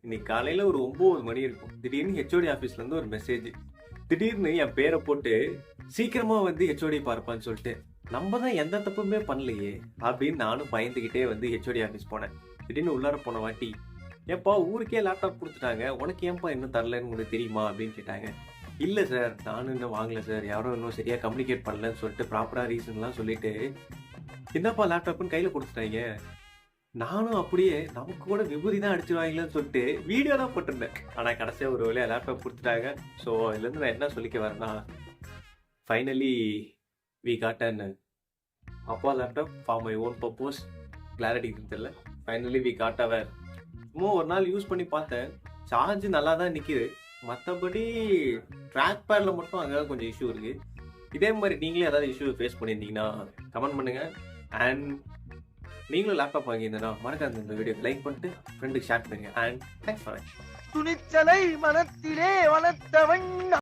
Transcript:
இன்னைக்கு காலையில ஒரு 9 மணி இருக்கும். திடீர்னு ஹெச்ஓடி ஆஃபீஸ்ல இருந்து ஒரு மெசேஜ். திடீர்னு என் பேரை போட்டு சீக்கிரமா வந்து ஹெச்ஓடி பார்ப்பான்னு சொல்லிட்டு, நம்ம தான் எந்த தப்புமே பண்ணலையே அப்படின்னு நானும் பயந்துகிட்டே வந்து ஹெச்ஓடி ஆஃபீஸ் போனேன். திடீர்னு உள்ளார போன வாட்டி, ஏன்பா ஊருக்கே லேப்டாப் கொடுத்துட்டாங்க, உனக்கு ஏன்பா இன்னும் தரலன்னு உங்களுக்கு தெரியுமா அப்படின்னு கேட்டாங்க. இல்லை சார், நானும் இன்னும் வாங்கல சார், யாரும் இன்னும் சரியா கம்யூனிகேட் பண்ணலன்னு சொல்லிட்டு ப்ராப்பரா ரீசன்லாம் சொல்லிட்டு, என்னப்பா லேப்டாப்னு கையில கொடுத்துட்டாங்க. நானும் அப்படியே நமக்கு கூட விபூதி தான் அடிச்சுருவாங்களேன்னு சொல்லிட்டு வீடியோ தான் போட்டிருந்தேன். ஆனால் கடைசியாக ஒரு வழியாக லேப்டாப் கொடுத்துட்டாங்க. ஸோ இதுலேருந்து நான் என்ன சொல்லிக்க வரேன்னா, ஃபைனலி வி காட் அன் அப்பா laptop for my own purpose. Clarity தெரியல. ஃபைனலி வி காட் அவர். சும்மா ஒரு நாள் யூஸ் பண்ணி பார்த்தேன், சார்ஜ் நல்லா தான் நிற்கிது. மற்றபடி ட்ராக் பேடில் மட்டும் அங்கே கொஞ்சம் இஷ்யூ இருக்குது. இதே மாதிரி நீங்களே ஏதாவது இஷ்யூ ஃபேஸ் பண்ணியிருந்தீங்கன்னா கமெண்ட் பண்ணுங்கள். அண்ட் நீங்களும் லேப்டாப் வாங்கியிருந்தேன்னா மறக்காம இந்த வீடியோ லைக் பண்ணிட்டு ஃப்ரெண்டுக்கு ஷேர் பண்ணுங்க. அண்ட் தேங்க்ஸ் ஃபார் வாட்சிங். துணிச்சலை மனத்திலே வளர்த்தவன்